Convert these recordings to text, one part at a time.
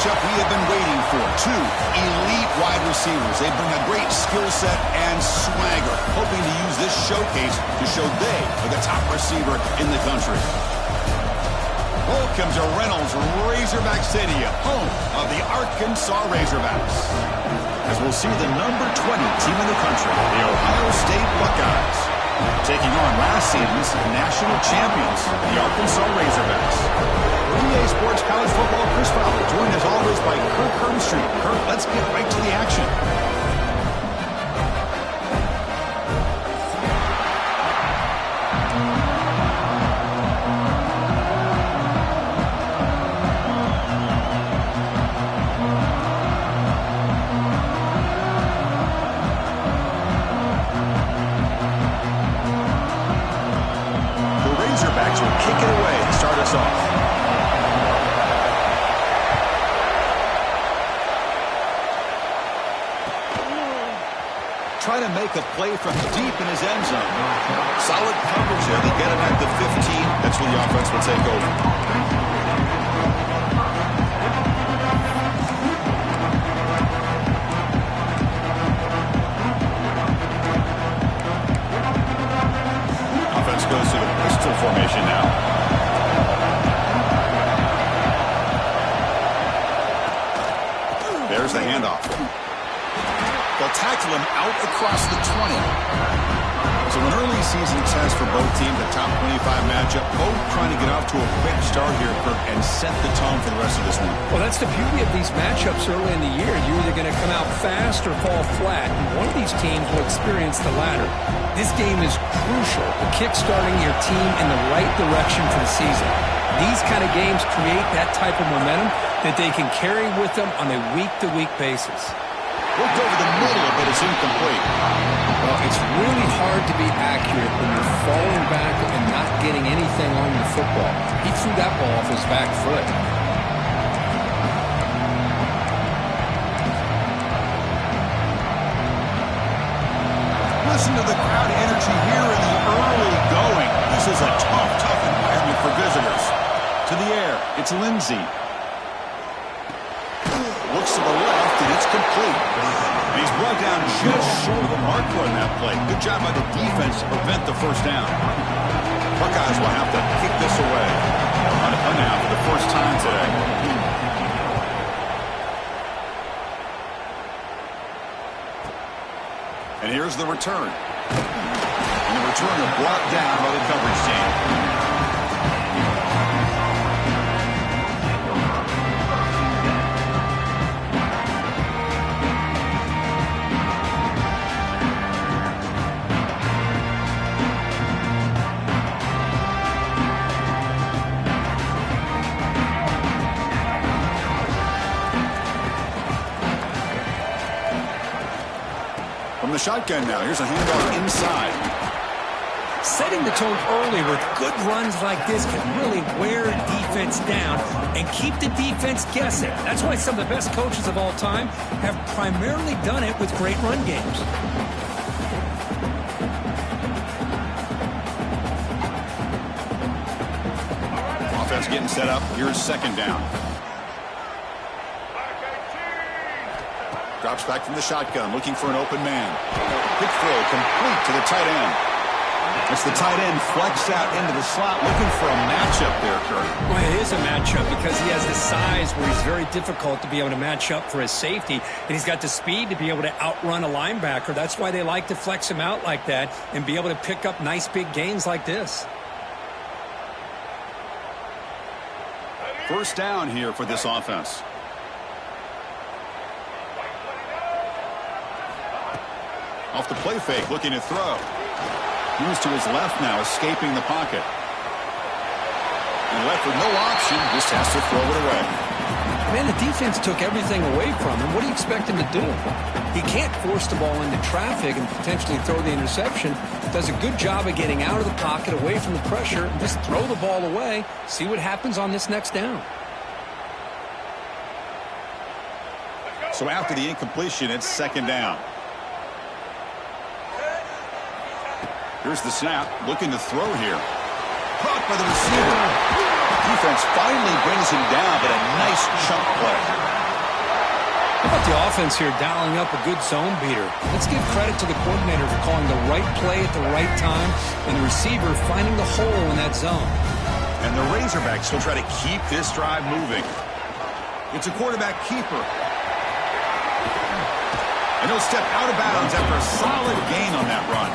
matchup we have been waiting for. Two elite wide receivers. They bring a great skill set and swagger, hoping to use this showcase to show they are the top receiver in the country. Welcome to Reynolds Razorback Stadium, home of the Arkansas Razorbacks. As we'll see the number 20 team in the country, the Ohio State Buckeyes, taking on last season's national champions, the Arkansas Razorbacks. For EA Sports College Football, Chris Fowler, joined as always by Kirk Herbstreit. Kirk, let's get right to the action. Kick it away to start us off. Try to make a play from deep in his end zone. Solid coverage there. They get him at the 15. That's where the offense will take over. Goes to the pistol formation now. There's the handoff. They'll tackle him out across the 20. So an early season test for both teams, a top 25 matchup, both trying to get off to a quick start here, Kirk, and set the tone for the rest of this one. Well, that's the beauty of these matchups early in the year. You're either going to come out fast or fall flat, and one of these teams will experience the latter. This game is crucial to kick-starting your team in the right direction for the season. These kind of games create that type of momentum that they can carry with them on a week-to-week basis. Looked over the middle, but it's incomplete. Well, it's really hard to be accurate when you're falling back and not getting anything on the football. He threw that ball off his back foot. Listen to the crowd energy here in the early going. This is a tough environment for visitors. To the air, it's Lindsey. Looks to the left, and it's complete. And he's brought down just short of the marker on that play. Good job by the defense to prevent the first down. Buckeyes will have to kick this away. On a punt now for the first time today. And here's the return. And the returner brought down by the coverage team. From the shotgun now, here's a handoff inside. Setting the tone early with good runs like this can really wear defense down and keep the defense guessing. That's why some of the best coaches of all time have primarily done it with great run games. Offense getting set up. Here's second down. Drops back from the shotgun, looking for an open man. Quick throw, complete to the tight end. It's the tight end flexed out into the slot, looking for a matchup there, Kirk. Well, it is a matchup because he has the size where he's very difficult to be able to match up for his safety, and he's got the speed to be able to outrun a linebacker. That's why they like to flex him out like that and be able to pick up nice big gains like this. First down here for this offense. Off the play fake, looking to throw. Moves to his left now, escaping the pocket. And left with no option, just has to throw it away. Man, the defense took everything away from him. What do you expect him to do? He can't force the ball into traffic and potentially throw the interception. Does a good job of getting out of the pocket, away from the pressure, and just throw the ball away. See what happens on this next down. So after the incompletion, it's second down. Here's the snap, looking to throw here. Caught by the receiver. defense finally brings him down, but a nice chunk play. How about the offense here dialing up a good zone beater? Let's give credit to the coordinator for calling the right play at the right time and the receiver finding the hole in that zone. And the Razorbacks will try to keep this drive moving. It's a quarterback keeper. And he'll step out of bounds after a solid gain on that run.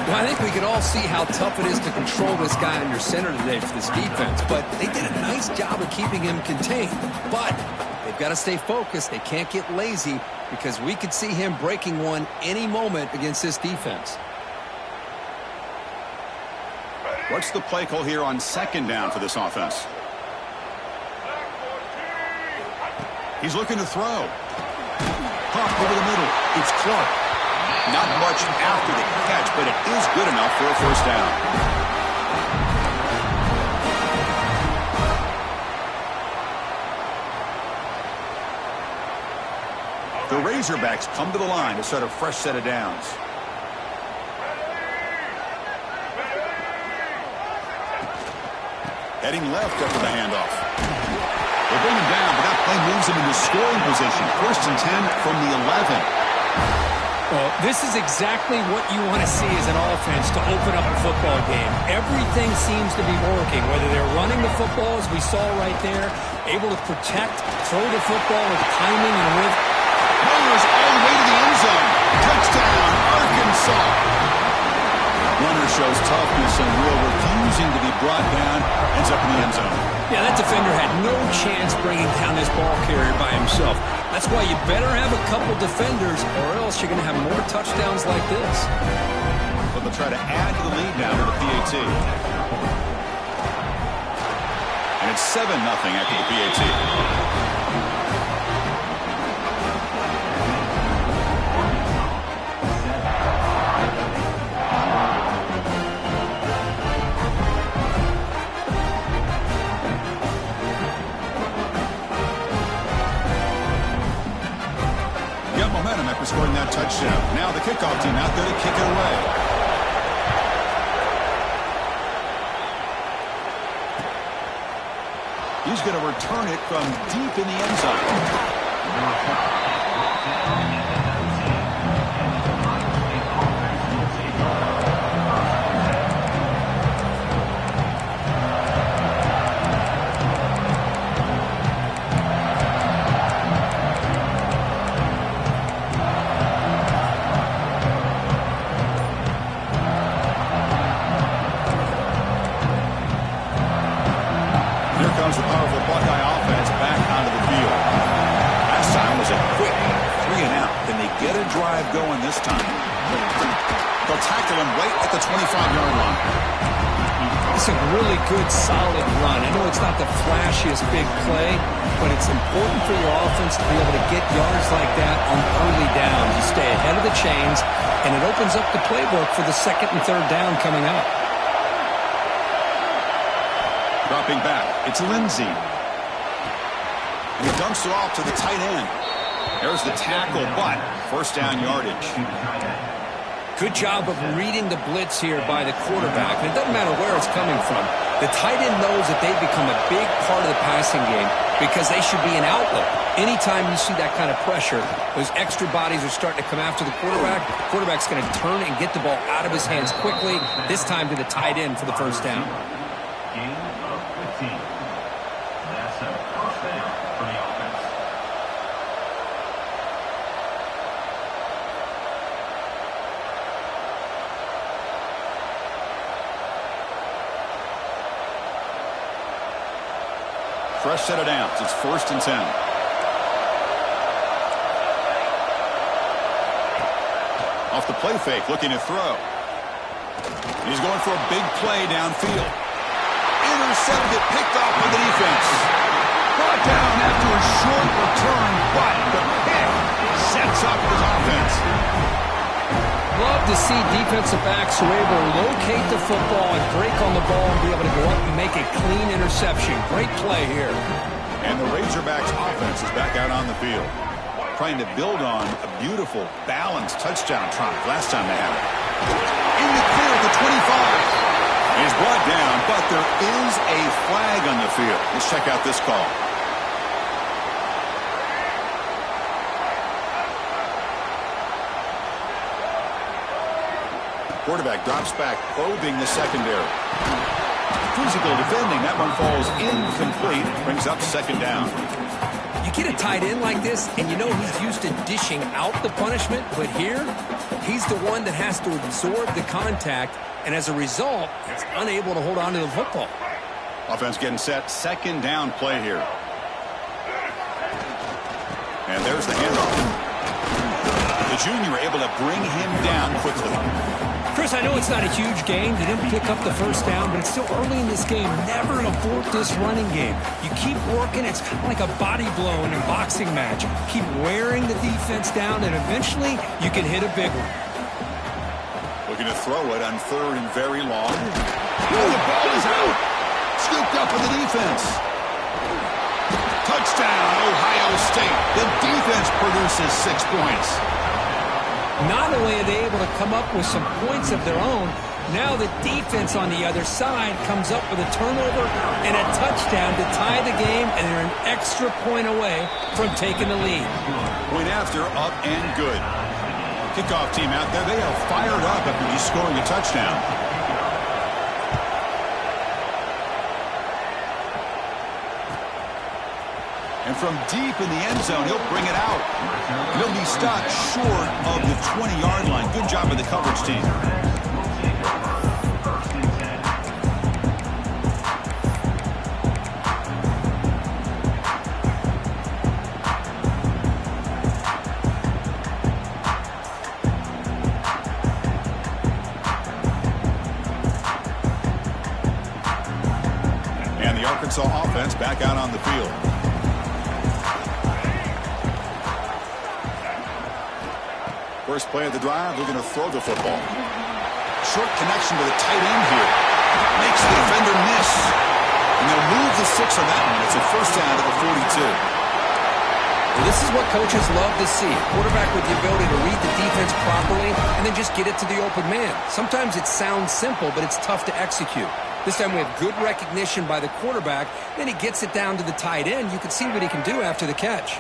Well, I think we can all see how tough it is to control this guy under center today for this defense, but they did a nice job of keeping him contained. But they've got to stay focused. They can't get lazy because we could see him breaking one any moment against this defense. What's the play call here on second down for this offense? He's looking to throw. Hawk over the middle. It's Clark. Not much after the catch, but it is good enough for a first down. The Razorbacks come to the line to start a fresh set of downs. Heading left after the handoff. They bring him down, but that play moves him into scoring position. First and 10 from the 11. Well, this is exactly what you want to see as an offense to open up a football game. Everything seems to be working, whether they're running the football, as we saw right there, able to protect, throw the football with timing and with. Runners all the way to the end zone. Touchdown, Arkansas. Runner shows toughness and will, refusing to be brought down, ends up in the end zone. Yeah, that defender had no chance bringing down this ball carrier by himself. That's why you better have a couple defenders, or else you're going to have more touchdowns like this. But they'll try to add to the lead now to the PAT. And it's 7-0 after the PAT. After scoring that touchdown. Now the kickoff team out there to kick it away. He's going to return it from deep in the end zone. Comes the powerful Buckeye offense back onto the field. Last time was a quick 3-and-out. Can they get a drive going this time? They'll tackle him right at the 25-yard line. It's a really good, solid run. I know it's not the flashiest big play, but it's important for your offense to be able to get yards like that on early downs. You stay ahead of the chains, and it opens up the playbook for the second and third down coming up. Dropping back, it's Lindsey. And he dumps it off to the tight end. There's the tackle, but first down yardage. Good job of reading the blitz here by the quarterback. And it doesn't matter where it's coming from. The tight end knows that they've become a big part of the passing game because they should be an outlet. Anytime you see that kind of pressure, those extra bodies are starting to come after the quarterback. The quarterback's going to turn and get the ball out of his hands quickly, this time to the tight end for the first down. That's a first down for the offense. Fresh set of downs. It's first and 10. Off the play fake, looking to throw. He's going for a big play downfield. Intercepted, picked off by the defense. Brought down after a short return, but the pick sets up his offense. Love to see defensive backs who are able to locate the football and break on the ball and be able to go up and make a clean interception. Great play here. And the Razorbacks offense is back out on the field, trying to build on a beautiful, balanced touchdown drive last time they had it. In the clear at the 25. He's brought down, but there is a flag on the field. Let's check out this call. Quarterback drops back, probing the secondary. Physical defending. That one falls incomplete. Brings up second down. You get a tight end like this, and you know he's used to dishing out the punishment, but here, he's the one that has to absorb the contact, and as a result, he's unable to hold on to the football. Offense getting set. Second down play here. And there's the handoff. The junior able to bring him down quickly. Chris, I know it's not a huge game. They didn't pick up the first down, but it's still early in this game. Never abort this running game. You keep working. It's kind of like a body blow in a boxing match. Keep wearing the defense down, and eventually you can hit a big one. Looking to throw it on third and very long. Oh, the ball is out. Scooped up with the defense. Touchdown, Ohio State. The defense produces 6 points. Not only are they able to come up with some points of their own, now the defense on the other side comes up with a turnover and a touchdown to tie the game, and they're an extra point away from taking the lead. Point after, up and good. Kickoff team out there, they are fired up after just scoring a touchdown. And from deep in the end zone, he'll bring it out. He'll be stopped short of the 20-yard line. Good job of the coverage team. And the Arkansas offense back out on the field. First play of the drive, we're going to throw the football. Short connection to the tight end here. Makes the defender miss. And they'll move the 6 on that one. It's a first down to the 42. Well, this is what coaches love to see. A quarterback with the ability to read the defense properly and then just get it to the open man. Sometimes it sounds simple, but it's tough to execute. This time we have good recognition by the quarterback. Then he gets it down to the tight end. You can see what he can do after the catch.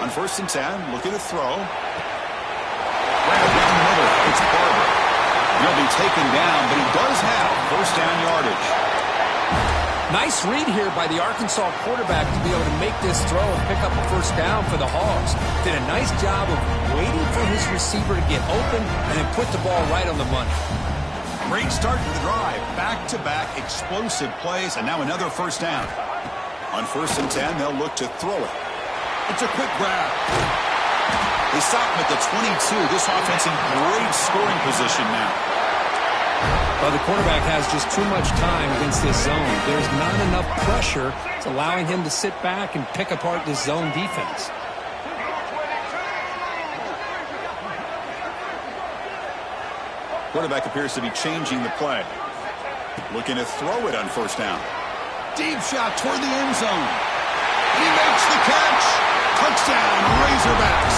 On first and 10, looking to throw. Down the middle, it's Barber. He'll be taken down, but he does have first down yardage. Nice read here by the Arkansas quarterback to be able to make this throw and pick up a first down for the Hogs. Did a nice job of waiting for his receiver to get open and then put the ball right on the money. Great start to the drive. Back-to-back explosive plays, and now another first down. On first and 10, they'll look to throw it. It's a quick grab. They stop him at the 22. This offense in great scoring position now. Well, the quarterback has just too much time against this zone. There's not enough pressure. It's allowing him to sit back and pick apart this zone defense. Quarterback appears to be changing the play. Looking to throw it on first down. Deep shot toward the end zone. He makes the catch. Touchdown, Razorbacks.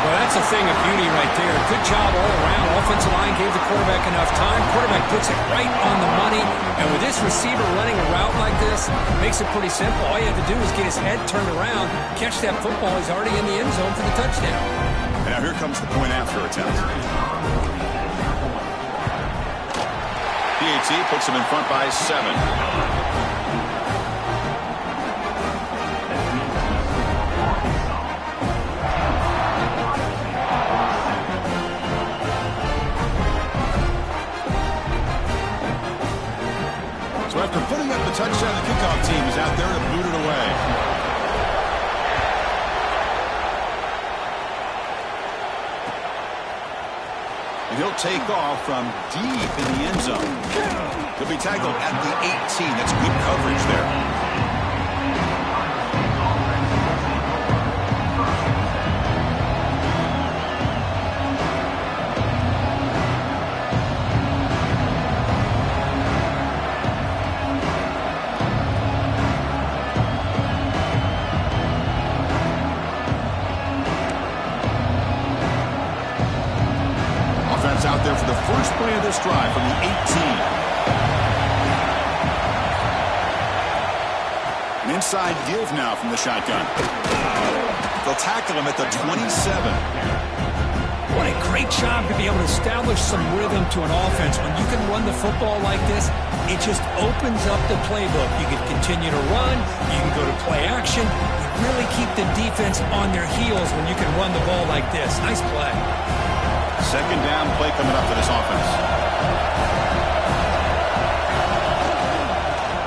Well, that's a thing of beauty right there. Good job all around. Offensive line gave the quarterback enough time. Quarterback puts it right on the money. And with this receiver running a route like this, it makes it pretty simple. All you have to do is get his head turned around, catch that football. He's already in the end zone for the touchdown. Now here comes the point after attempt. PAT puts him in front by 7. So after putting up the touchdown, the kickoff team is out there to boot it away. And he'll take off from deep in the end zone. He'll be tackled at the 18. That's good coverage there. Out there for the first play of this drive from the 18. An inside give now from the shotgun. They'll tackle him at the 27. What a great job to be able to establish some rhythm to an offense. When you can run the football like this, it just opens up the playbook. You can continue to run. You can go to play action. You really keep the defense on their heels when you can run the ball like this. Nice play. Second down play coming up for this offense.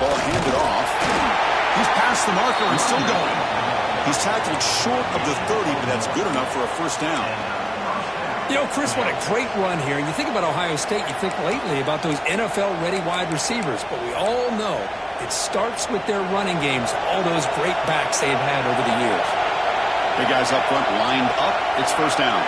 Ball handed off. He's past the marker and still going. He's tackled short of the 30, but that's good enough for a first down. You know, Chris, what a great run here. And you think about Ohio State, you think lately about those NFL-ready wide receivers. But we all know it starts with their running games, all those great backs they've had over the years. Big guys up front lined up. It's first down.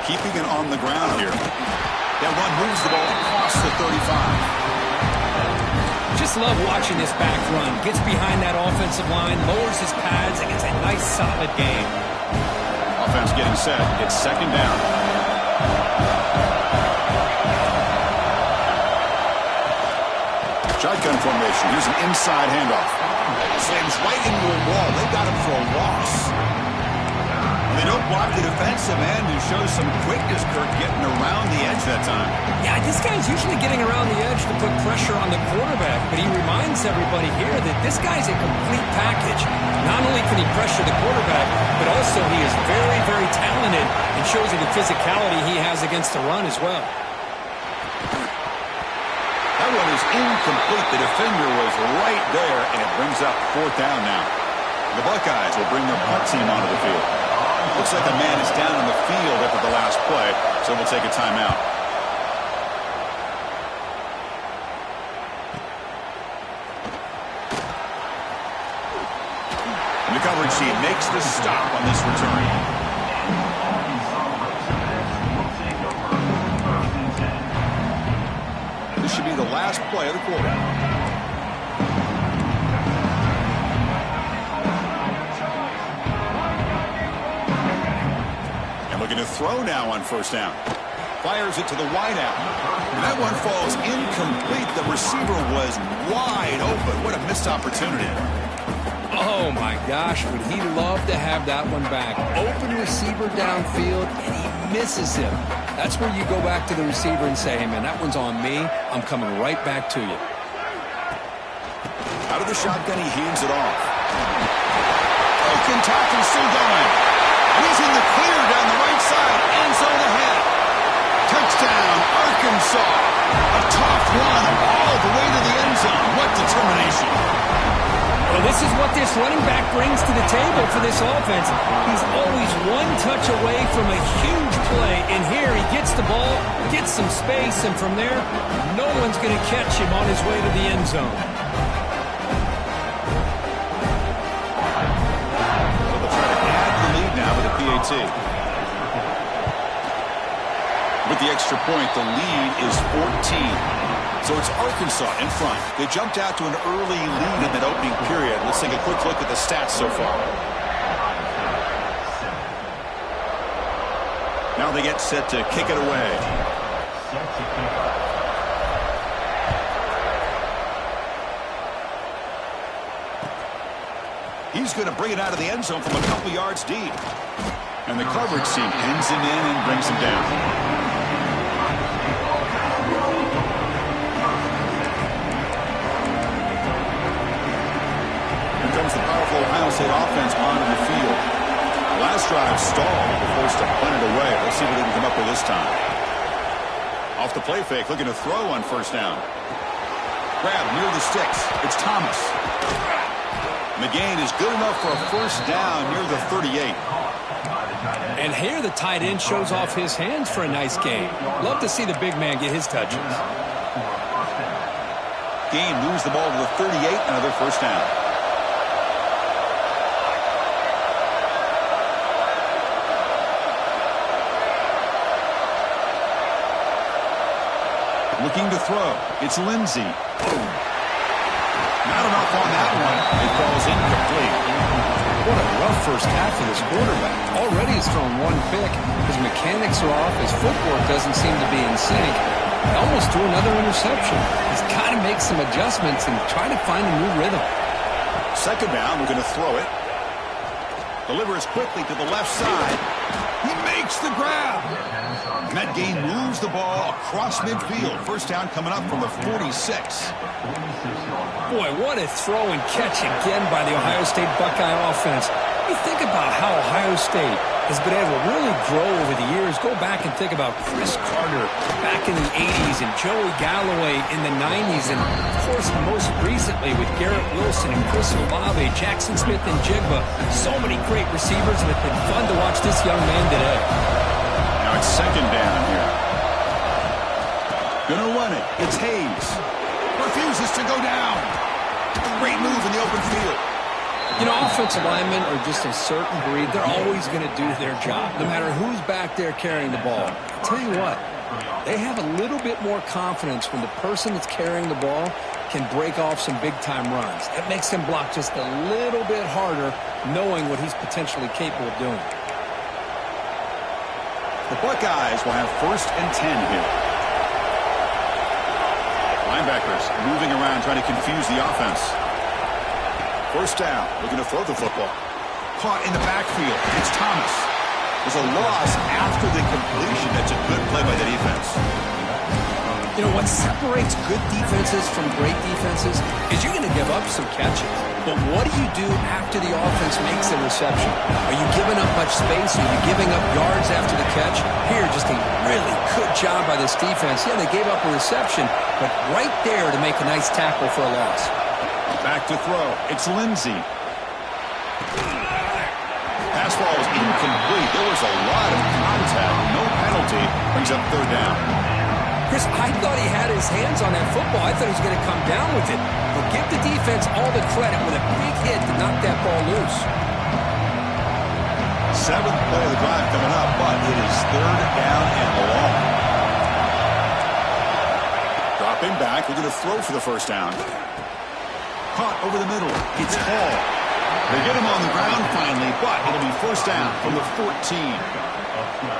Keeping it on the ground here. That run moves the ball across the 35. Just love watching this back run. Gets behind that offensive line, lowers his pads, and gets a nice, solid game. Offense getting set. It's second down. Shotgun formation. Here's an inside handoff. Slams right into a wall. They got him for a loss. And they don't block the defensive end, who shows some quickness, Kirk, getting around the edge that time. Yeah, this guy's usually getting around the edge to put pressure on the quarterback, but he reminds everybody here that this guy's a complete package. Not only can he pressure the quarterback, but also he is very, very talented and shows you the physicality he has against the run as well. That one is incomplete. The defender was right there, and it brings up fourth down now. The Buckeyes will bring their punt team onto the field. Looks like a man is down on the field after the last play, so we'll take a timeout. And the coverage team makes the stop on this return. This should be the last play of the quarter. Looking to throw now on first down. Fires it to the wideout. And that one falls incomplete. The receiver was wide open. What a missed opportunity. Oh, my gosh. Would he love to have that one back? Open receiver downfield, and he misses him. That's where you go back to the receiver and say, hey, man, that one's on me. I'm coming right back to you. Out of the shotgun, he hands it off. Broken tackle, still going. And he's in the clear down the right side. End zone ahead. Touchdown, Arkansas. A tough run all the way to the end zone. What determination. Well, this is what this running back brings to the table for this offense. He's always one touch away from a huge play. And here he gets the ball, gets some space, and from there, no one's going to catch him on his way to the end zone. PAT. With the extra point, the lead is 14. So it's Arkansas in front. They jumped out to an early lead in that opening period. Let's take a quick look at the stats so far. Now they get set to kick it away. He's going to bring it out of the end zone from a couple yards deep. And the coverage team pins him in and brings him down. Here comes the powerful Ohio State offense onto the field. Last drive stalled. They're forced to punt it away. Let's see what they can come up with this time. Off the play fake, looking to throw on first down. Grab near the sticks. It's Thomas. And the gain is good enough for a first down near the 38. And here the tight end shows off his hands for a nice gain. Love to see the big man get his touches. Gain moves the ball to the 38, another first down. Looking to throw. It's Lindsey. Not enough on that one. It falls incomplete. What a rough first half for this quarterback. Already he's thrown one pick. His mechanics are off. His footwork doesn't seem to be in sync. He almost threw another interception. He's got to make some adjustments and try to find a new rhythm. Second down, we're going to throw it. Delivers quickly to the left side. He makes the grab. And that gain moves the ball across midfield. First down coming up from the 46. Boy, what a throw and catch again by the Ohio State Buckeye offense. You think about how Ohio State has been able to really grow over the years. Go back and think about Chris Carter back in the 80s and Joey Galloway in the 90s. And, of course, most recently with Garrett Wilson and Chris Olave, Jackson Smith and Jigba. So many great receivers, and it's been fun to watch this young man today. Now it's second down here. Gonna run it. It's Hayes. Refuses to go down. Great move in the open field. You know, offensive linemen are just a certain breed. They're always going to do their job, no matter who's back there carrying the ball. I'll tell you what, they have a little bit more confidence when the person that's carrying the ball can break off some big-time runs. It makes him block just a little bit harder, knowing what he's potentially capable of doing. The Buckeyes will have 1st and 10 here. Linebackers moving around, trying to confuse the offense. First down, looking to throw the football. Caught in the backfield. It's Thomas. There's a loss after the completion. That's a good play by the defense. You know, what separates good defenses from great defenses is you're going to give up some catches. But what do you do after the offense makes a reception? Are you giving up much space? Are you giving up yards after the catch? Here, just a really good job by this defense. Yeah, they gave up a reception, but right there to make a nice tackle for a loss. Back to throw. It's Lindsey. Pass ball is incomplete. There was a lot of contact. No penalty. Brings up third down. Chris, I thought he had his hands on that football. I thought he was going to come down with it. But give the defense all the credit with a big hit to knock that ball loose. 7th play of the drive coming up, but it is third down and long. Dropping back. We're going to throw for the first down. Caught over the middle. It's Hall. They get him on the ground finally, but it'll be first down from the 14.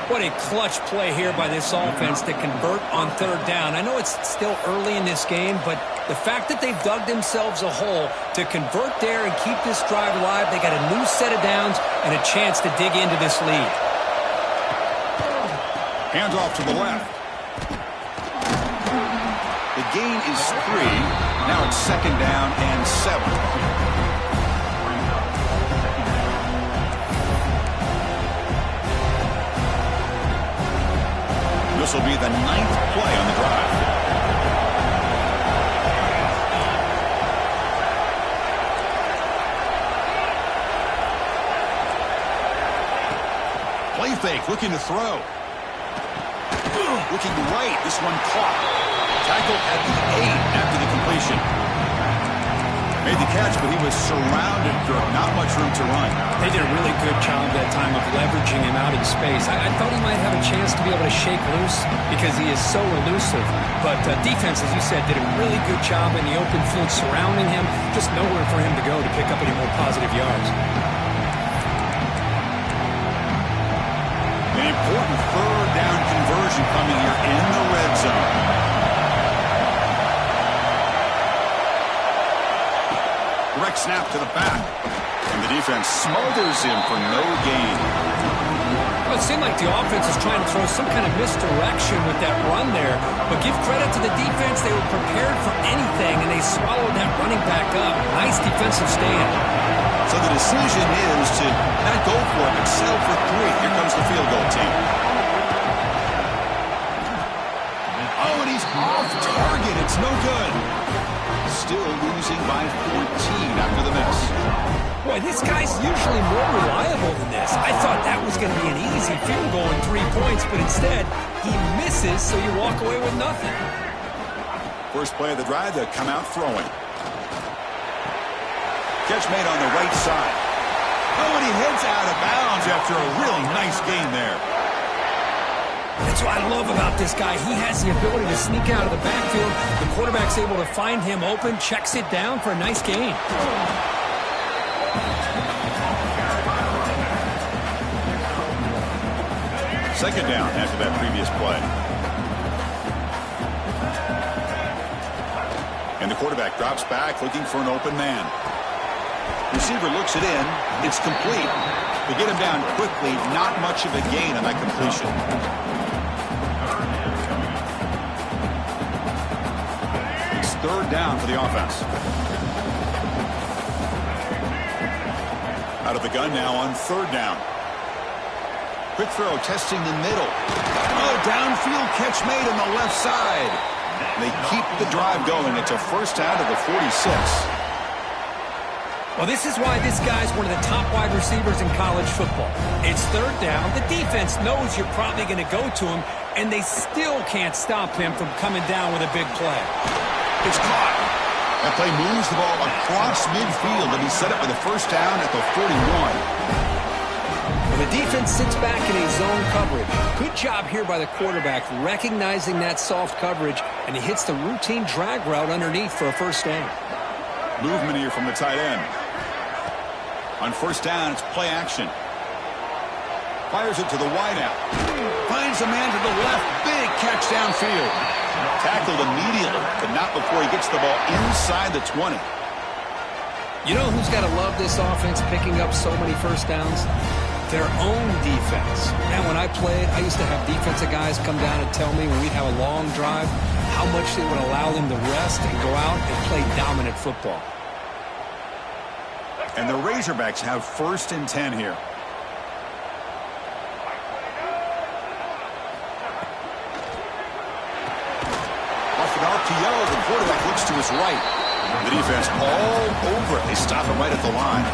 What a clutch play here by this offense to convert on third down. I know it's still early in this game, but the fact that they've dug themselves a hole to convert there and keep this drive alive, they got a new set of downs and a chance to dig into this lead. Hands off to the left. The gain is 3. Now it's second down and 7. This will be the 9th play on the drive. Play fake, looking to throw. Looking right, this one caught. Tackle at the 8 after the completion. Made the catch, but he was surrounded, Kirk. Not much room to run. They did a really good job that time of leveraging him out in space. I thought he might have a chance to be able to shake loose because he is so elusive. But defense, as you said, did a really good job in the open field surrounding him. Just nowhere for him to go to pick up any more positive yards. An important third down conversion coming here in the red zone. Direct snap to the back. And the defense smothers him for no gain. Well, it seemed like the offense is trying to throw some kind of misdirection with that run there. But give credit to the defense. They were prepared for anything, and they swallowed that running back up. Nice defensive stand. So the decision is to not go for it, but settle for 3. Here comes the field goal team. Oh, and he's off target. It's no good. Still losing by 14 after the miss. Boy, this guy's usually more reliable than this. I thought that was going to be an easy field goal and 3 points, but instead, he misses, so you walk away with nothing. First play of the drive, they come out throwing. Catch made on the right side. Oh, and he heads out of bounds after a really nice gain there. That's what I love about this guy. He has the ability to sneak out of the backfield. The quarterback's able to find him open, checks it down for a nice gain. Second down after that previous play. And the quarterback drops back looking for an open man. Receiver looks it in. It's complete. They get him down quickly. Not much of a gain on that completion. It's third down for the offense. Out of the gun now on third down. Quick throw testing the middle. Oh, downfield catch made on the left side. They keep the drive going. It's a first down to the 46. Well, this is why this guy's one of the top wide receivers in college football. It's third down. The defense knows you're probably going to go to him, and they still can't stop him from coming down with a big play. It's caught. That play moves the ball across midfield, and he set up for the first down at the 41. Well, the defense sits back in a zone coverage. Good job here by the quarterback recognizing that soft coverage, and he hits the routine drag route underneath for a first down. Movement here from the tight end. On first down, it's play action. Fires it to the wideout. Finds a man to the left. Big catch downfield. Tackled immediately, but not before he gets the ball inside the 20. You know who's got to love this offense picking up so many first downs? Their own defense. Man, when I played, I used to have defensive guys come down and tell me when we'd have a long drive how much they would allow them to rest and go out and play dominant football. And the Razorbacks have first and 10 here. Off an RPO, the quarterback looks to his right. The defense all over it. They stop him right at the line.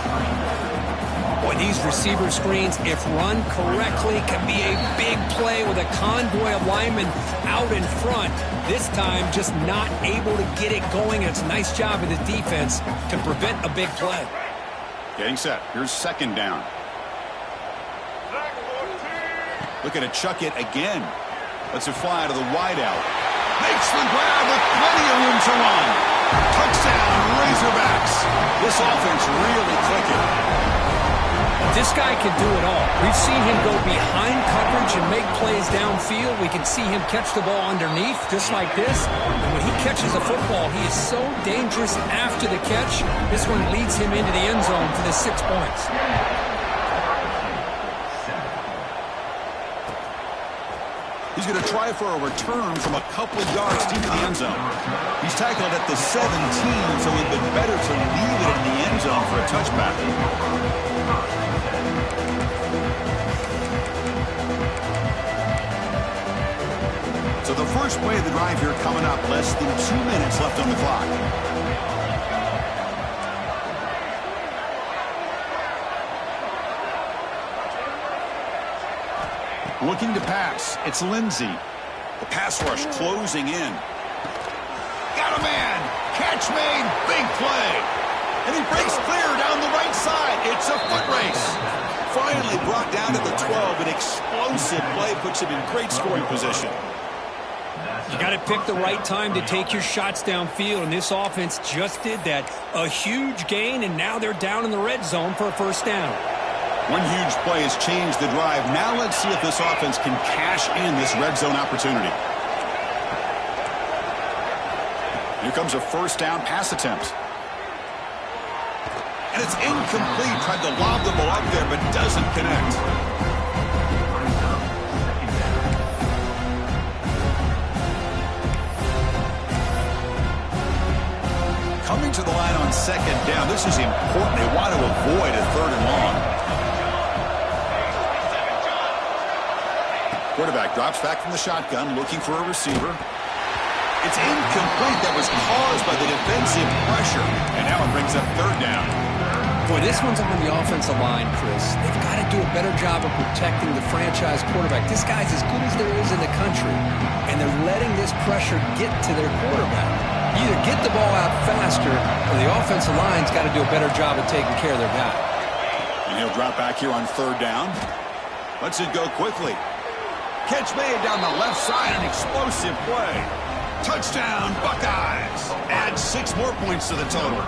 Boy, these receiver screens, if run correctly, can be a big play with a convoy of linemen out in front. This time, just not able to get it going. It's a nice job of the defense to prevent a big play. Getting set. Here's second down. Looking to chuck it again. Lets it fly to the wideout. Makes the grab with plenty of room to run. Touchdown, Razorbacks. This offense really clicking. This guy can do it all. We've seen him go behind coverage and make plays downfield. We can see him catch the ball underneath just like this. And when he catches a football, he is so dangerous after the catch. This one leads him into the end zone for the 6 points. He's going to try for a return from a couple of yards deep in the end zone. He's tackled at the 17, so it would be better to leave it in the end zone for a touchback. So the first play of the drive here coming up, less than 2 minutes left on the clock. Looking to pass. It's Lindsey. The pass rush closing in. Got a man. Catch made. Big play. And he breaks clear down the right side. It's a foot race. Finally brought down to the 12. An explosive play puts him in great scoring position. You got to pick the right time to take your shots downfield, and this offense just did that. A huge gain, and now they're down in the red zone for a first down. One huge play has changed the drive. Now let's see if this offense can cash in this red zone opportunity. Here comes a first down pass attempt. And it's incomplete. Tried to lob the ball up there, but doesn't connect. Coming to the line on second down. This is important. They want to avoid a third and long. Quarterback drops back from the shotgun, looking for a receiver. It's incomplete. That was caused by the defensive pressure. And now it brings up third down. Boy, this one's on the offensive line, Chris. They've got to do a better job of protecting the franchise quarterback. This guy's as good as there is in the country, and they're letting this pressure get to their quarterback. Either get the ball out faster, or the offensive line's got to do a better job of taking care of their guy. And he'll drop back here on third down. Lets it go quickly. Catch made down the left side, an explosive play. Touchdown, Buckeyes. Add 6 more points to the total.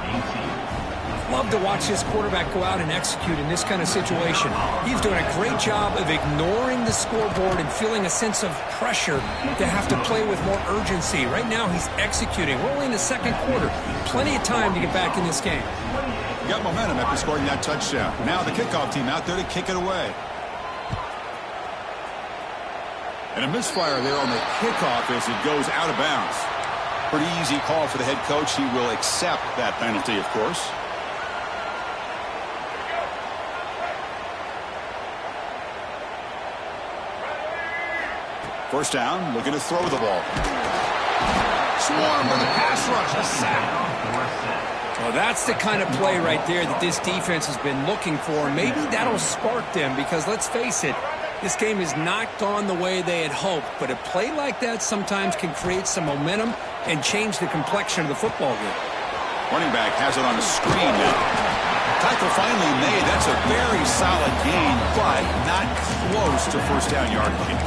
Love to watch this quarterback go out and execute in this kind of situation. He's doing a great job of ignoring the scoreboard and feeling a sense of pressure to have to play with more urgency. Right now, he's executing. We're only in the second quarter. Plenty of time to get back in this game. Got momentum after scoring that touchdown. Now the kickoff team out there to kick it away. And a misfire there on the kickoff as it goes out of bounds. Pretty easy call for the head coach. He will accept that penalty, of course. First down, looking to throw the ball. Swarm with a pass rush, a sack. Well, that's the kind of play right there that this defense has been looking for. Maybe that'll spark them because, let's face it, this game has not gone the way they had hoped. But a play like that sometimes can create some momentum and change the complexion of the football game. Running back has it on the screen now. Tackle finally made. That's a very solid gain, but not close to first down yardage.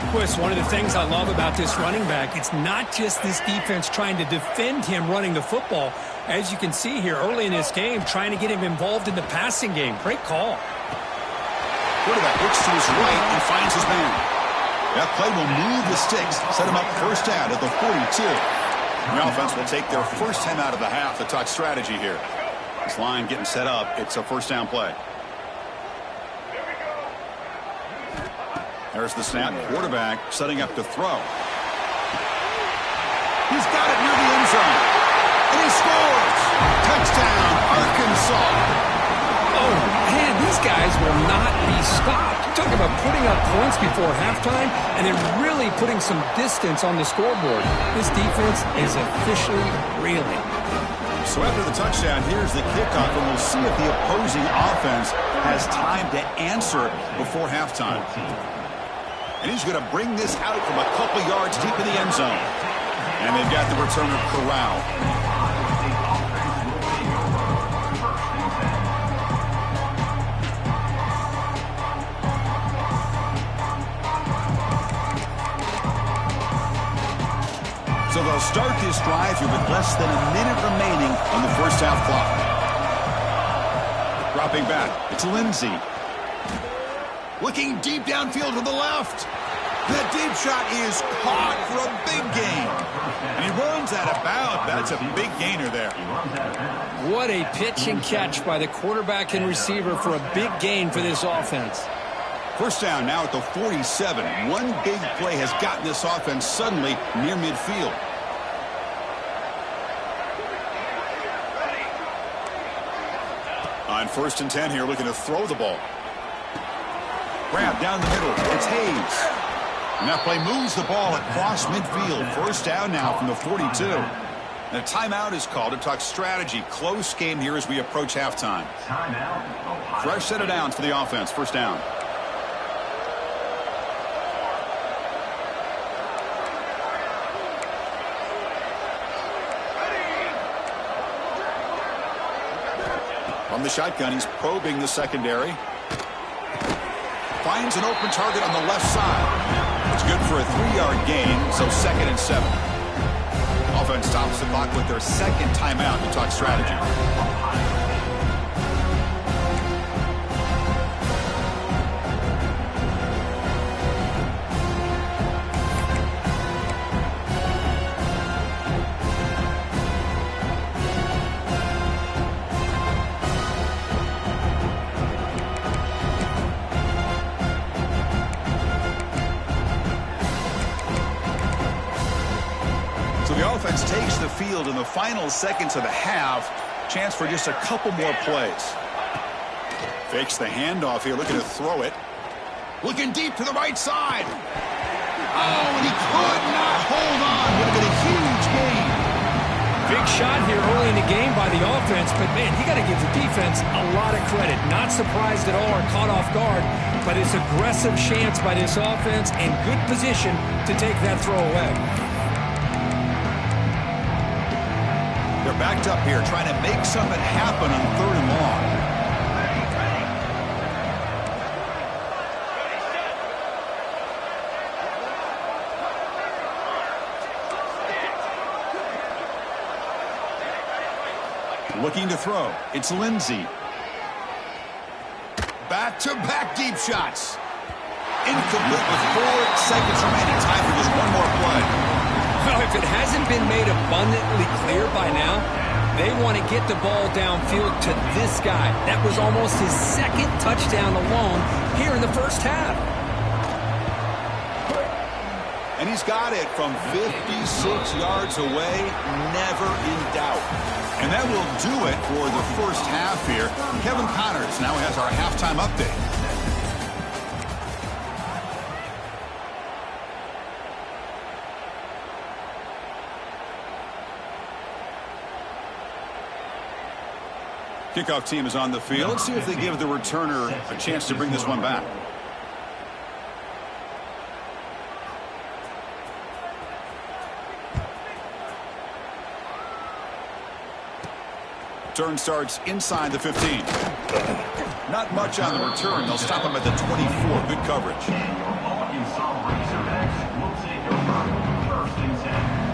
Chris, one of the things I love about this running back, it's not just this defense trying to defend him running the football. As you can see here early in this game, trying to get him involved in the passing game. Great call. Quarterback looks to his right and finds his man. That play will move the sticks, set him up first down at the 42. The offense will take their first time out of the half to talk strategy here. This line getting set up. It's a first down play. There's the snap. Quarterback setting up to throw. He's got it near the end zone. And he scores. Touchdown, Arkansas. Oh, man, these guys will not be stopped. Talk about putting up points before halftime and then really putting some distance on the scoreboard. This defense is officially reeling. So after the touchdown, here's the kickoff, and we'll see if the opposing offense has time to answer before halftime. And he's going to bring this out from a couple yards deep in the end zone. And they've got the returner corralled. So they'll start this drive here with less than a minute remaining on the first half clock. Dropping back, it's Lindsey. Looking deep downfield to the left. That deep shot is caught for a big gain. And he runs out of bounds. That's a big gainer there. What a pitch and catch by the quarterback and receiver for a big gain for this offense. First down now at the 47. One big play has gotten this offense suddenly near midfield. On 1st and 10 here, looking to throw the ball. Grab down the middle. It's Hayes. And that play moves the ball across midfield. First down now from the 42. And a timeout is called to talk strategy. Close game here as we approach halftime. Fresh set of downs for the offense. First down. From the shotgun, he's probing the secondary. Finds an open target on the left side. It's good for a 3-yard gain, so 2nd and 7. Offense stops the clock with their second timeout to talk strategy. Takes the field in the final seconds of the half. Chance for just a couple more plays. Fakes the handoff here, looking to throw it. Looking deep to the right side. Oh, and he could not hold on. Would have been a huge gain. Big shot here early in the game by the offense, but man, you got to give the defense a lot of credit. Not surprised at all or caught off guard, but it's aggressive chance by this offense and good position to take that throw away. They're backed up here trying to make something happen on 3rd and long. Looking to throw. It's Lindsey. Back-to-back deep shots. Incomplete with 4 seconds remaining. Time for just one more play. Well, if it hasn't been made abundantly clear by now, they want to get the ball downfield to this guy. That was almost his second touchdown alone here in the first half. And he's got it from 56 yards away, never in doubt. And that will do it for the first half here. Kevin Connors now has our halftime update. Kickoff team is on the field. Let's see if they give the returner a chance to bring this one back. Turn starts inside the 15. Not much on the return. They'll stop him at the 24. Good coverage. Arkansas Razorbacks will take over 1st and 10.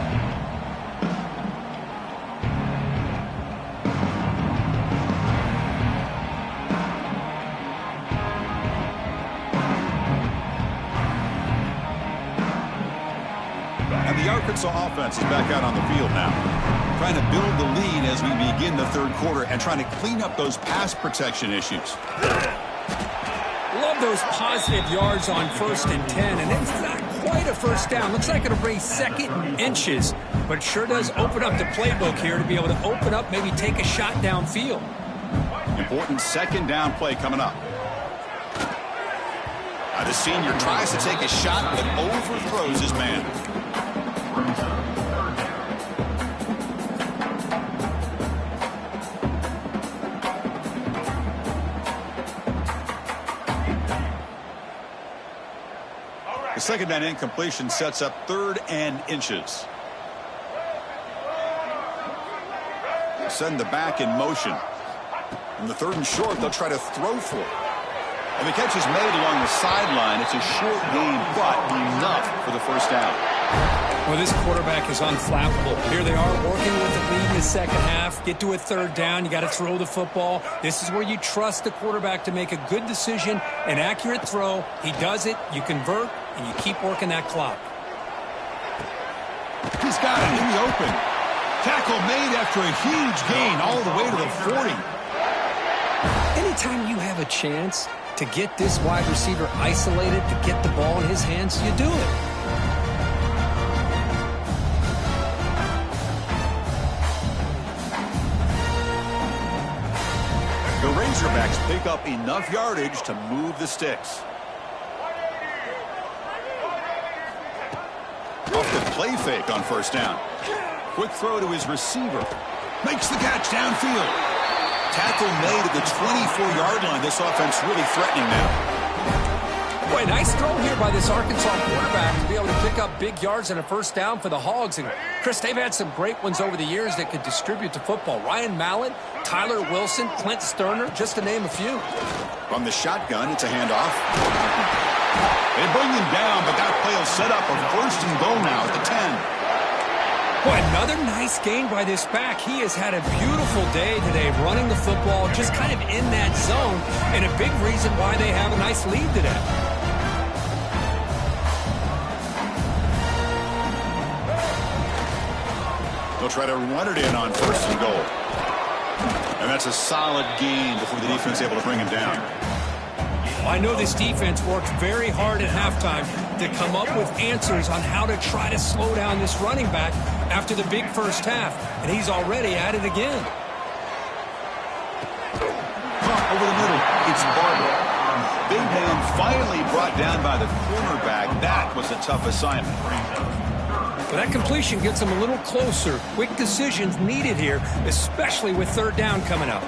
And the Arkansas offense is back out on the field now, trying to build the lead as we begin the third quarter and trying to clean up those pass protection issues. Love those positive yards on 1st and 10, and it's not quite a first down. Looks like it'll bring 2nd and inches, but it sure does open up the playbook here to be able to open up, maybe take a shot downfield. Important 2nd down play coming up. The senior tries to take a shot but overthrows his man. The 2nd down incompletion sets up 3rd and inches. Send the back in motion. And the 3rd and short, they'll try to throw for it. And the catch is made along the sideline. It's a short gain, but enough for the first down. Well, this quarterback is unflappable. Here they are working with the lead in the second half. Get to a 3rd down. You got to throw the football. This is where you trust the quarterback to make a good decision, an accurate throw. He does it. You convert, and you keep working that clock. He's got it in the open. Tackle made after a huge gain all the way to the 40. Anytime you have a chance to get this wide receiver isolated, to get the ball in his hands, you do it. The Razorbacks pick up enough yardage to move the sticks. Off the play fake on 1st down. Quick throw to his receiver. Makes the catch downfield. Tackle made at the 24-yard line. This offense really threatening now. Boy, nice throw here by this Arkansas quarterback to be able to pick up big yards and a 1st down for the Hogs. And, Chris, they've had some great ones over the years that could distribute the football. Ryan Mallett, Tyler Wilson, Clint Sterner, just to name a few. From the shotgun, it's a handoff. They bring him down, but that play will set up a 1st and goal now at the 10. Boy, another nice gain by this back. He has had a beautiful day today running the football, just kind of in that zone, and a big reason why they have a nice lead today. They'll try to run it in on 1st and goal. And that's a solid gain before the defense is able to bring him down. Well, I know this defense worked very hard at halftime to come up with answers on how to try to slow down this running back after the big first half, and he's already at it again. Over the middle, it's Barber. Big man finally brought down by the cornerback. That was a tough assignment. But that completion gets him a little closer. Quick decisions needed here, especially with 3rd down coming up.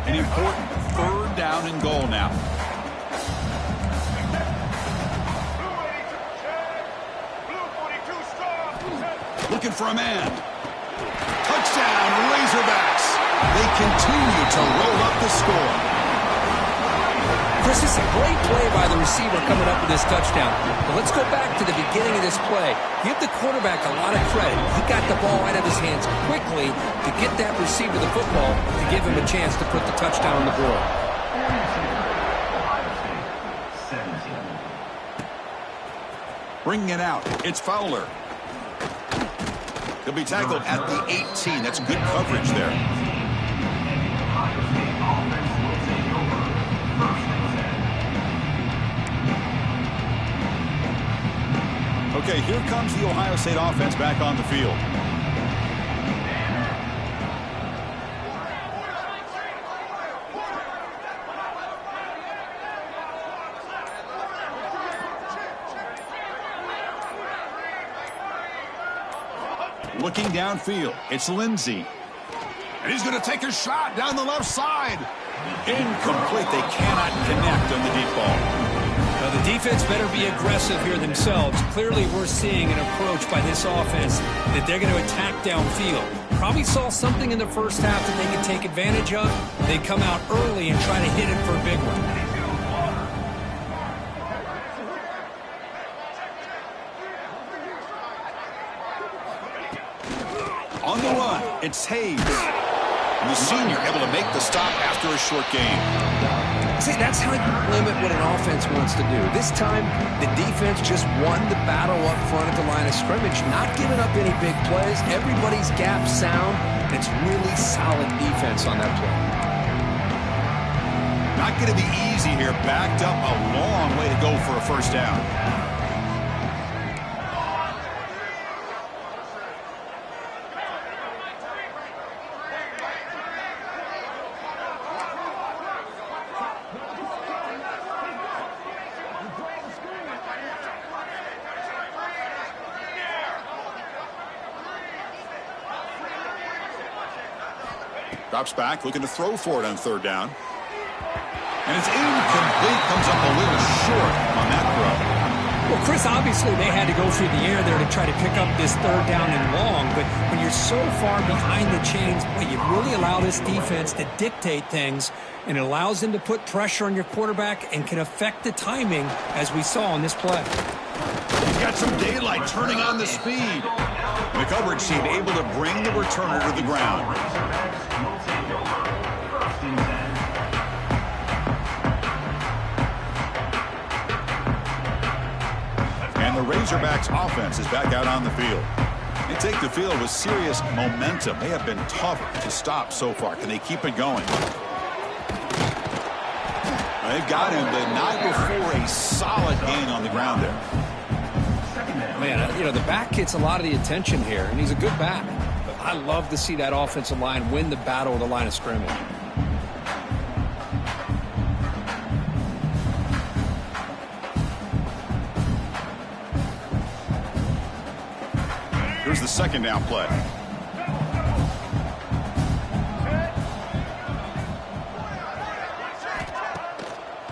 An important 3rd down and goal now. Looking for a man. Touchdown, Razorbacks. They continue to roll up the score. Chris, this is a great play by the receiver coming up with this touchdown. But let's go back to the beginning of this play. Give the quarterback a lot of credit. He got the ball out of his hands quickly to get that receiver the football to give him a chance to put the touchdown on the board. Bringing it out, it's Fowler. He'll be tackled at the 18. That's good coverage there. Okay, here comes the Ohio State offense back on the field. Looking downfield, it's Lindsey. And he's going to take a shot down the left side. Incomplete. They cannot connect on the deep ball. Now, the defense better be aggressive here themselves. Clearly, we're seeing an approach by this offense that they're going to attack downfield. Probably saw something in the first half that they can take advantage of. They come out early and try to hit it for a big one. On the run, it's Hayes. And the senior able to make the stop after a short gain. See, that's how you limit what an offense wants to do. This time, the defense just won the battle up front at the line of scrimmage, not giving up any big plays. Everybody's gap sound. It's really solid defense on that play. Not going to be easy here. Backed up a long way to go for a first down. Drops back, looking to throw for it on third down. And it's incomplete, comes up a little short on that throw. Well, Chris, obviously they had to go through the air there to try to pick up this third down and long, but when you're so far behind the chains, well, you really allow this defense to dictate things, and it allows them to put pressure on your quarterback and can affect the timing, as we saw on this play. He's got some daylight turning on the speed. The coverage team able to bring the returner to the ground. And the Razorbacks offense is back out on the field. They take the field with serious momentum. They have been tough to stop so far. Can they keep it going? They've got him, but not before a solid gain on the ground there. Man, you know, the back gets a lot of the attention here, and he's a good back. But I love to see that offensive line win the battle of the line of scrimmage. Here's the second down play.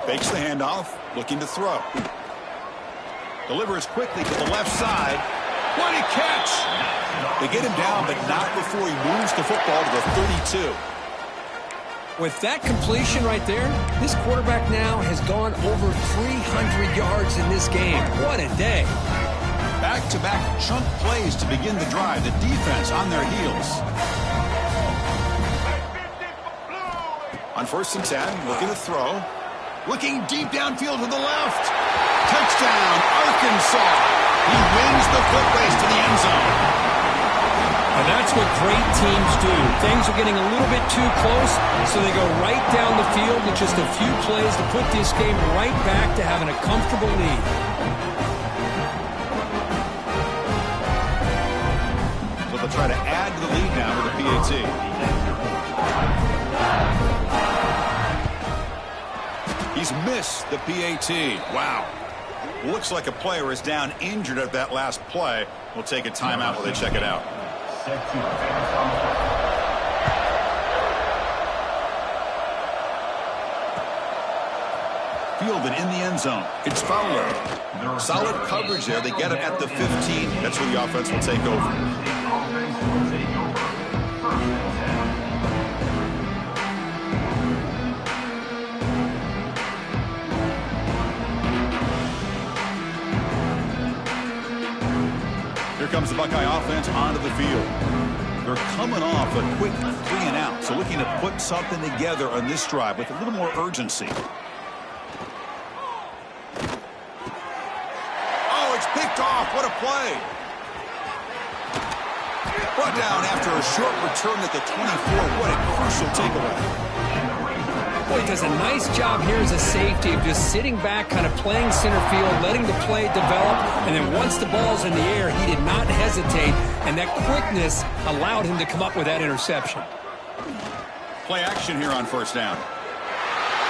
Fakes the handoff, looking to throw. Delivers quickly to the left side. What a catch! They get him down, but not before he moves the football to the 32. With that completion right there, this quarterback now has gone over 300 yards in this game. What a day. Back-to-back chunk plays to begin the drive. The defense on their heels. On 1st and 10, looking to throw. Looking deep downfield to the left. Touchdown, Arkansas. He wins the foot race to the end zone. And that's what great teams do. Things are getting a little bit too close, so they go right down the field with just a few plays to put this game right back to having a comfortable lead. So they'll try to add to the lead now with a PAT. He's missed the PAT. Wow. Looks like a player is down injured at that last play. We'll take a timeout while they check it out. Fielded in the end zone. It's Fowler. Solid coverage there. They get him at the 15. That's where the offense will take over. comes the Buckeye offense onto the field. They're coming off a quick 3-and-out, so looking to put something together on this drive with a little more urgency. Oh, it's picked off. What a play. Brought down after a short return at the 24. What a crucial takeaway. Boy, he does a nice job here as a safety of just sitting back, kind of playing center field, letting the play develop, and then once the ball's in the air, he did not hesitate, and that quickness allowed him to come up with that interception. Play action here on first down.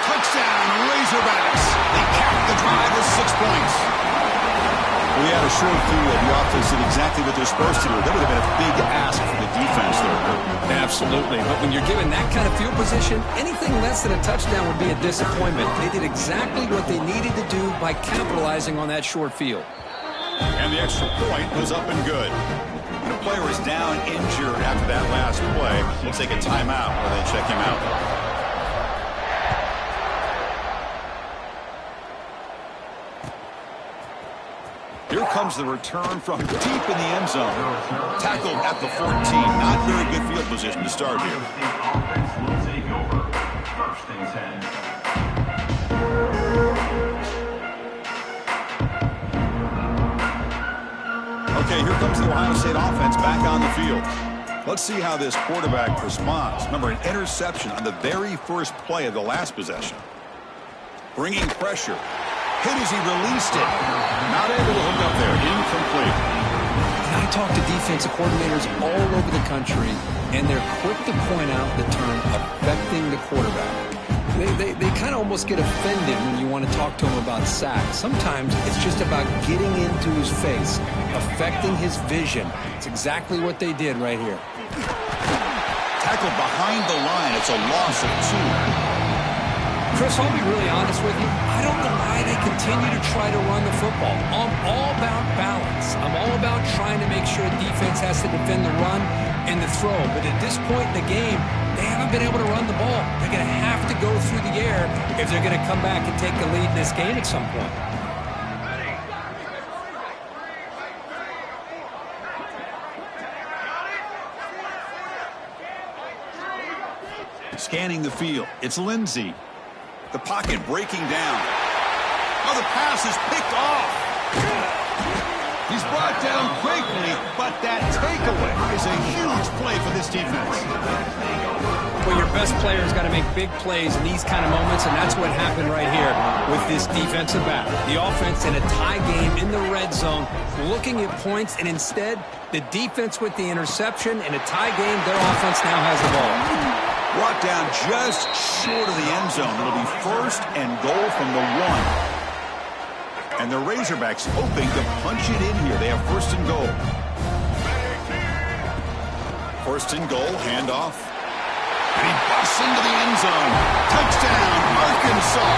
Touchdown, Razorbacks. They capped the drive with 6 points. We had a short view of the offense did exactly what they're supposed to do. That would have been a big ask for the defense there. Absolutely. But when you're given that kind of field position, anything less than a touchdown would be a disappointment. They did exactly what they needed to do by capitalizing on that short field. And the extra point was up and good. When a player is down injured after that last play, we'll take a timeout while they check him out. Here comes the return from deep in the end zone. Tackled at the 14. Not very good field position to start here. Offense will take over. 1st and 10. Okay, here comes the Ohio State offense back on the field. Let's see how this quarterback responds. Remember, an interception on the very first play of the last possession. Bringing pressure. Hit as he released it. Not able to hook up there. Incomplete. I talk to defensive coordinators all over the country, and they're quick to point out the term affecting the quarterback. They kind of almost get offended when you want to talk to them about sacks. Sometimes it's just about getting into his face, affecting his vision. It's exactly what they did right here. Tackled behind the line. It's a loss of 2. Chris, I'll be really honest with you. I don't know why they continue to try to run the football. I'm all about balance. I'm all about trying to make sure defense has to defend the run and the throw. But at this point in the game, they haven't been able to run the ball. They're going to have to go through the air if they're going to come back and take the lead in this game at some point. Scanning the field. It's Lindsey. The pocket breaking down. Oh, the pass is picked off. He's brought down quickly, but that takeaway is a huge play for this defense. Well, your best player's got to make big plays in these kind of moments, and that's what happened right here with this defensive battle. The offense in a tie game in the red zone, looking at points, and instead, the defense with the interception. In a tie game, their offense now has the ball. Brought down just short of the end zone. It'll be 1st and goal from the 1. And the Razorbacks hoping to punch it in here. They have 1st and goal. 1st and goal, handoff. And he busts into the end zone. Touchdown, Arkansas.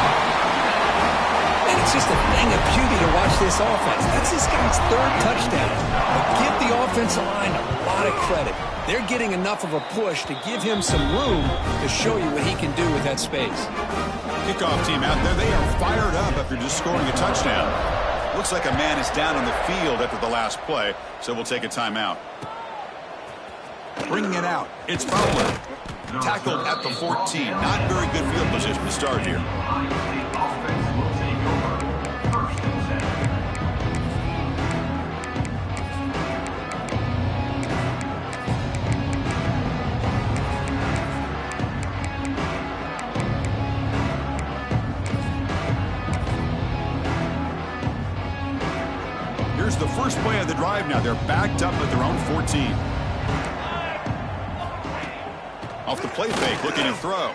And it's just a thing of beauty to watch this offense. That's this guy's 3rd touchdown. But give the offensive line a lot of credit. They're getting enough of a push to give him some room to show you what he can do with that space. Kickoff team out there. They are fired up after just scoring a touchdown. Looks like a man is down on the field after the last play, so we'll take a timeout. Bringing it out. It's Fowler. Tackled at the 14. Not very good field position to start here. Offense will take over. 1st and 10. Here's the first play of the drive now. They're backed up at their own 14. Off the play fake, looking to throw.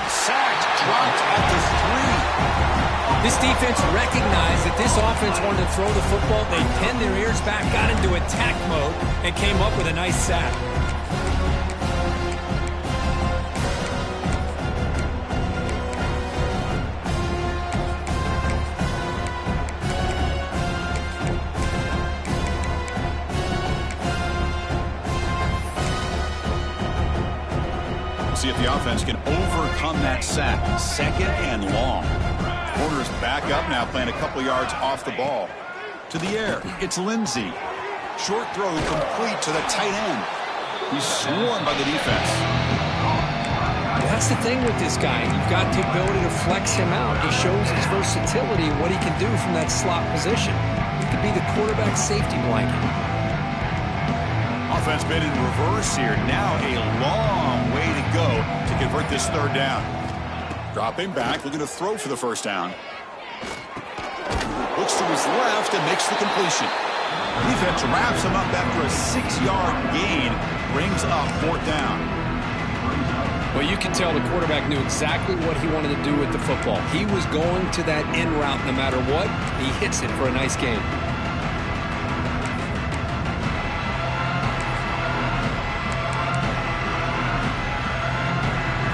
Sacked, dropped at the 3. This defense recognized that this offense wanted to throw the football. They pinned their ears back, got into attack mode, and came up with a nice sack. See if the offense can overcome that sack. 2nd and long. Corners back up now, playing a couple yards off the ball. To the air, it's Lindsey. Short throw complete to the tight end. He's swarmed by the defense. That's the thing with this guy. You've got the ability to flex him out. He shows his versatility and what he can do from that slot position. He could be the quarterback safety blanket. Offense made in reverse here. Now a long way to go to convert this third down. Dropping back, looking to throw for the first down. Looks to his left and makes the completion. Defense wraps him up after a 6-yard gain. Brings up fourth down. Well, you can tell the quarterback knew exactly what he wanted to do with the football. He was going to that end route no matter what. He hits it for a nice gain.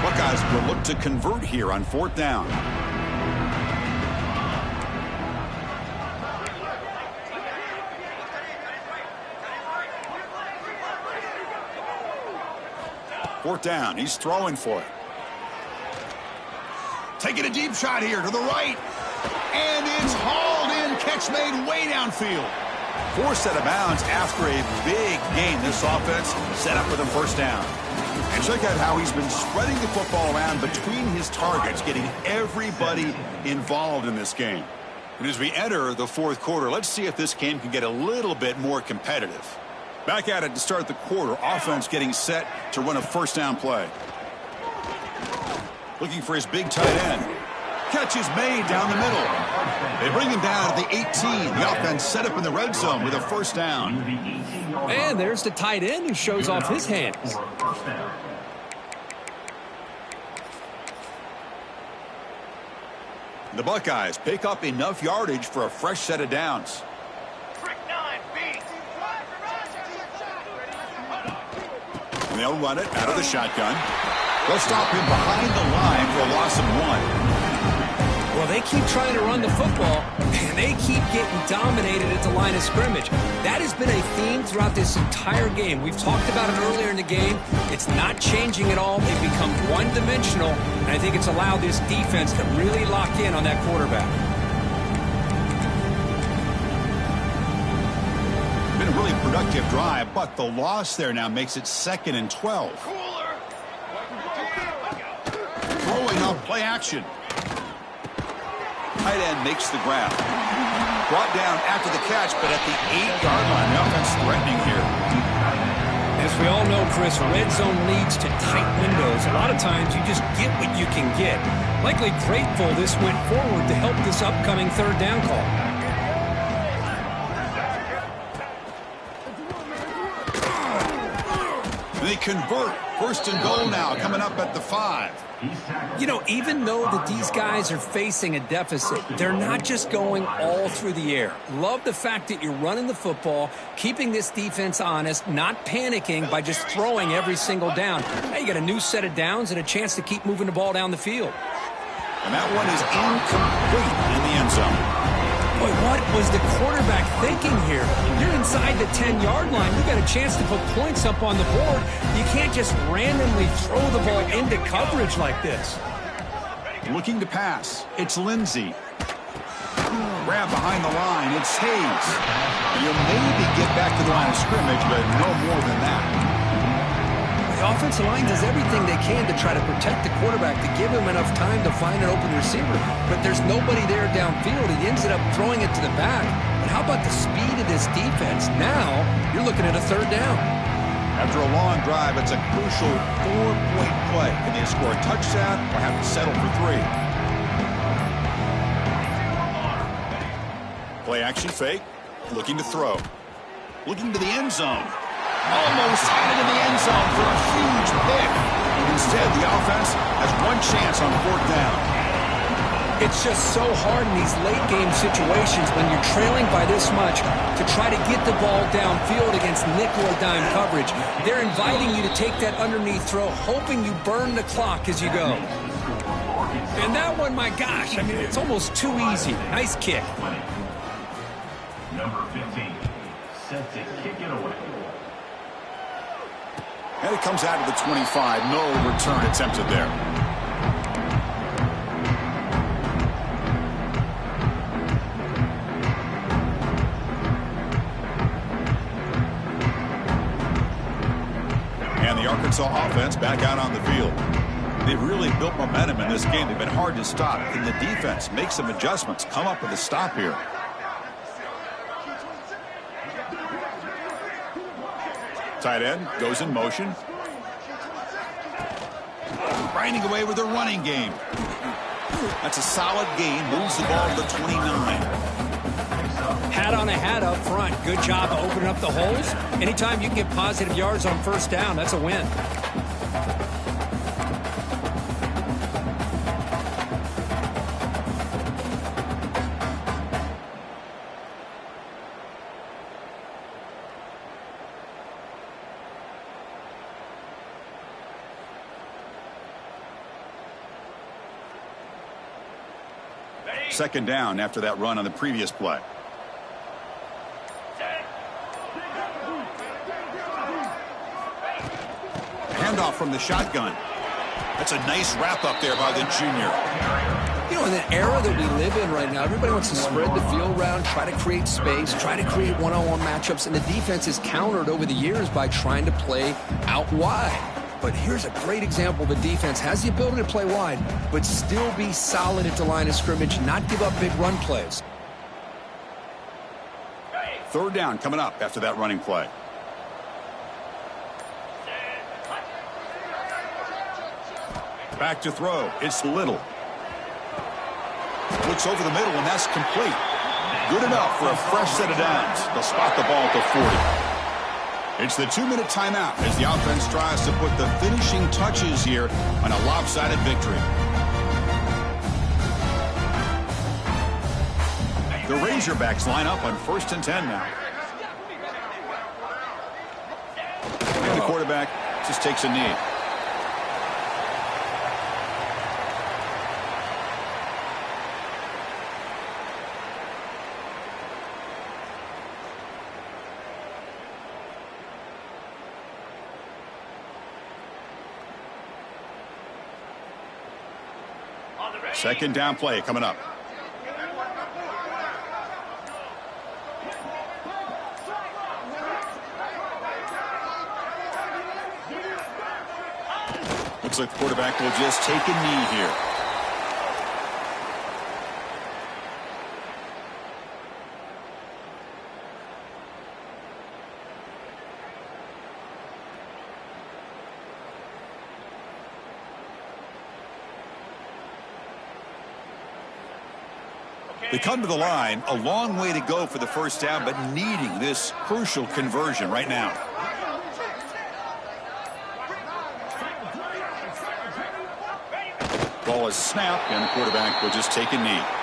Buckeyes will look to convert here on fourth down. Fourth down. He's throwing for it. Taking a deep shot here to the right. And it's hauled in. Catch made way downfield. Forced out of bounds after a big gain. This offense set up with a first down. And check out how he's been spreading the football around between his targets, getting everybody involved in this game. And as we enter the fourth quarter, let's see if this game can get a little bit more competitive. Back at it to start the quarter. Offense getting set to run a first down play. Looking for his big tight end. Catch is made down the middle. They bring him down at the 18. The offense set up in the red zone with a first down. And there's the tight end who shows off his hands. The Buckeyes pick up enough yardage for a fresh set of downs. And they'll run it out of the shotgun. They'll stop him behind the line for a loss of 1. Well, they keep trying to run the football, and they keep getting dominated at the line of scrimmage. That has been a theme throughout this entire game. We've talked about it earlier in the game. It's not changing at all. They've become one-dimensional, and I think it's allowed this defense to really lock in on that quarterback. Been a really productive drive, but the loss there now makes it 2nd and 12. Throwing up play action. Tight end makes the grab. Brought down after the catch, but at the 8-yard line. The offense threatening here. As we all know, Chris, red zone leads to tight windows. A lot of times you just get what you can get. Likely grateful this went forward to help this upcoming third down call. They convert. 1st and goal now, coming up at the 5. You know, even though that these guys are facing a deficit, they're not just going all through the air. Love the fact that you're running the football, keeping this defense honest, not panicking by just throwing every single down. Now you got a new set of downs and a chance to keep moving the ball down the field. And that one is incomplete in the end zone. Boy, what was the quarterback thinking here? You're inside the 10-yard line. You got a chance to put points up on the board. You can't just randomly throw the ball into coverage like this. Looking to pass. It's Lindsey. Grab behind the line. It's Hayes. You'll maybe get back to the line of scrimmage, but no more than that. The offensive line does everything they can to try to protect the quarterback, to give him enough time to find an open receiver. But there's nobody there downfield. He ends up throwing it to the back. But how about the speed of this defense? Now you're looking at a third down. After a long drive, it's a crucial 4-point play. Can they score a touchdown or have to settle for 3? Play action fake. Looking to throw. Looking to the end zone. Almost had it in the end zone for a huge pick. Instead, the offense has one chance on 4th down. It's just so hard in these late-game situations when you're trailing by this much to try to get the ball downfield against nickel or dime coverage. They're inviting you to take that underneath throw, hoping you burn the clock as you go. And that one, my gosh, I mean, it's almost too easy. Nice kick. Number 15, set to kick it away. And it comes out of the 25. No return attempted there. And the Arkansas offense back out on the field. They've really built momentum in this game. They've been hard to stop. Can the defense make some adjustments, come up with a stop here? Tight end goes in motion. Grinding away with their running game. That's a solid gain. Moves the ball to 29. Hat on a hat up front. Good job of opening up the holes. Anytime you can get positive yards on first down, that's a win. Second down after that run on the previous play. Handoff from the shotgun. That's a nice wrap up there by the junior. You know, in the era that we live in right now, everybody wants to spread the field around, try to create space, try to create one-on-one matchups, and the defense is countered over the years by trying to play out wide. But here's a great example. The defense has the ability to play wide, but still be solid at the line of scrimmage, not give up big run plays. Third down coming up after that running play. Back to throw. It's Little. Looks over the middle, and that's complete. Good enough for a fresh set of downs. They'll spot the ball at the 40. It's the 2-minute timeout as the offense tries to put the finishing touches here on a lopsided victory. The Razorbacks line up on 1st and 10 now. And the quarterback just takes a knee. Second down play coming up. Looks like the quarterback will just take a knee here. They come to the line, a long way to go for the first down, but needing this crucial conversion right now. Ball is snapped, and the quarterback will just take a knee.